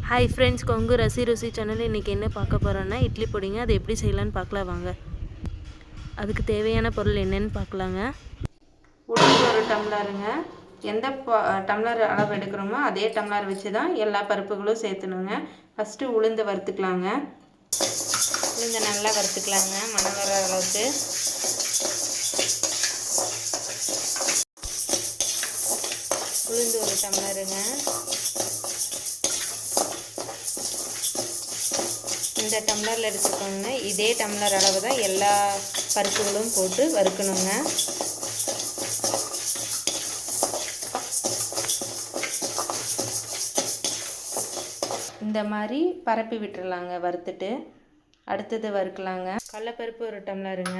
Hi friends, Kongu ரசி ருசி channel இன்றைக்கி என்ன பார்க்க போகிறோன்னா இட்லி பொடிங்க. அது எப்படி செய்யலான்னு பார்க்கலாம் வாங்க. அதுக்கு தேவையான பொருள் என்னென்னு பார்க்கலாங்க. உளுந்து ஒரு டம்ளருங்க. எந்த டம்ளர் அளவு எடுக்கிறோமோ அதே டம்ளர் வச்சு தான் எல்லா பருப்புகளும் சேர்த்துணுங்க. ஃபஸ்ட்டு உளுந்து வறுத்துக்கலாங்க. உளுந்தை நல்லா வறுத்துக்கலாங்க மணம் வர அளவுக்கு. உளுந்து ஒரு டம்ளருங்க. இந்த டம்ளரில் எடுத்துக்கோங்க. இதே டம்ளர் அளவு தான் எல்லா பருப்புகளும் போட்டு வறுக்கணுங்க. இந்த மாதிரி பரப்பி விட்டுறலாங்க வறுத்துட்டு. அடுத்தது வறுக்கலாங்க. கடலைப்பருப்பு ஒரு டம்ளருங்க.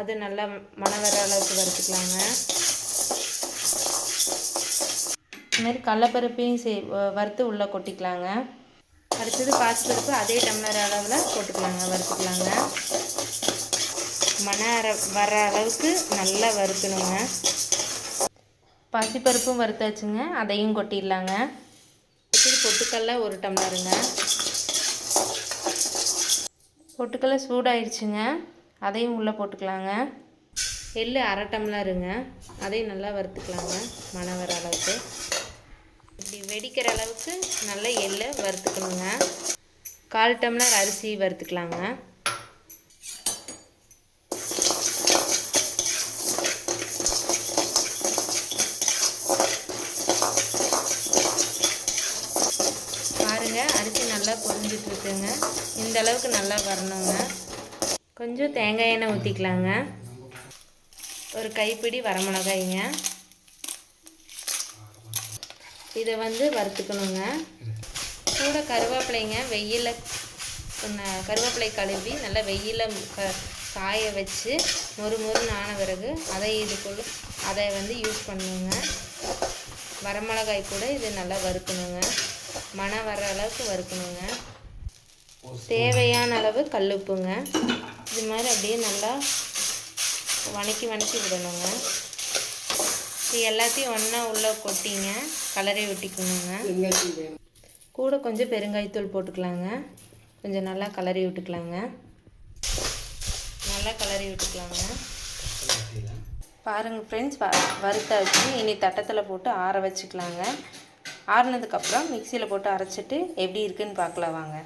அது நல்லா மணம் வர அளவுக்கு வறுத்துக்கலாங்க. இதுமாரி கடலைப்பருப்பையும் வறுத்து உள்ளே கொட்டிக்கலாங்க. அடுத்தது பாசிப்பருப்பு அதே டம்ளர் அளவில் போட்டுக்கலாங்க, வறுத்துக்கலாங்க. வர அளவுக்கு நல்லா வறுக்கணுங்க. பாசிப்பருப்பும் வறுத்தாச்சுங்க, அதையும் கொட்டிடலாங்க. அடுத்தது பொட்டுக்கடலை ஒரு டம்ளருங்க. பொட்டுக்கடலை சூடாயிடுச்சுங்க, அதையும் உள்ளே போட்டுக்கலாங்க. எள்ளு அரை டம்ளருங்க, அதையும் நல்லா வறுத்துக்கலாங்க மணம் வர அளவுக்கு. இப்படி வெடிக்கிற அளவுக்கு நல்லா எள்ளை வறுத்துக்கணுங்க. 1/4 டம்ளர் அரிசி வறுத்துக்கலாங்க. பாருங்கள், அரிசி நல்லா பொரிஞ்சிட்ருக்குங்க. இந்த அளவுக்கு நல்லா வரணுங்க. கொஞ்சம் தேங்காய் எண்ணெய் ஊற்றிக்கலாங்க. ஒரு கைப்பிடி வரமிளகாய்ங்க. இதை வறுத்துக்கணுங்க. கூட கருவேப்பிலைங்க. கருவேப்பிலை கழுவி நல்லா வெயிலில் காய வச்சு மொறுமொறுன்னு ஆன பிறகு அதை யூஸ் பண்ணுங்க. வரமிளகாய் கூட இது நல்லா வறுக்கணுங்க. மணம் வர அளவுக்கு வறுக்கணுங்க. தேவையான அளவு கல்லுப்புங்க. இது மாதிரி அப்படியே நல்லா வணக்கி விடணுங்க. இது எல்லாத்தையும் ஒன்றா உள்ளே கொட்டிங்க கலரை விட்டுக்கணுங்க. கூட கொஞ்சம் பெருங்காயத்தூள் போட்டுக்கலாங்க. கொஞ்சம் நல்லா கலரி விட்டுக்கலாங்க. பாருங்கள் ஃப்ரெண்ட்ஸ், வறுத்தாச்சு. இனி தட்டத்தில் போட்டு ஆற வச்சுக்கலாங்க. ஆறினதுக்கப்புறம் மிக்சியில் போட்டு அரைச்சிட்டு எப்படி இருக்குதுன்னு பார்க்கலாம் வாங்க.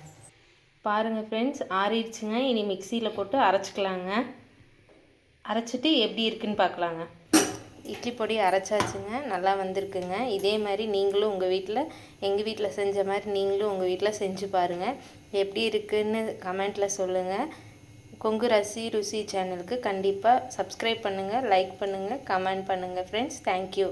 பாருங்கள் ஃப்ரெண்ட்ஸ், ஆறிடுச்சுங்க. இனி மிக்சியில் போட்டு அரைச்சிக்கலாங்க. அரைச்சிட்டு எப்படி இருக்குதுன்னு பார்க்கலாங்க. இட்லி பொடி அரைச்சாச்சுங்க, நல்லா வந்திருக்குங்க. இதே மாதிரி நீங்களும் எங்கள் வீட்டில் செஞ்ச மாதிரி நீங்களும் உங்கள் வீட்டில் செஞ்சு பாருங்கள். எப்படி இருக்குதுன்னு கமெண்ட்டில் சொல்லுங்கள். கொங்கு ரசி ருசி சேனலுக்கு கண்டிப்பாக சப்ஸ்கிரைப் பண்ணுங்கள், லைக் பண்ணுங்கள், கமெண்ட் பண்ணுங்கள் ஃப்ரெண்ட்ஸ். தேங்க்யூ.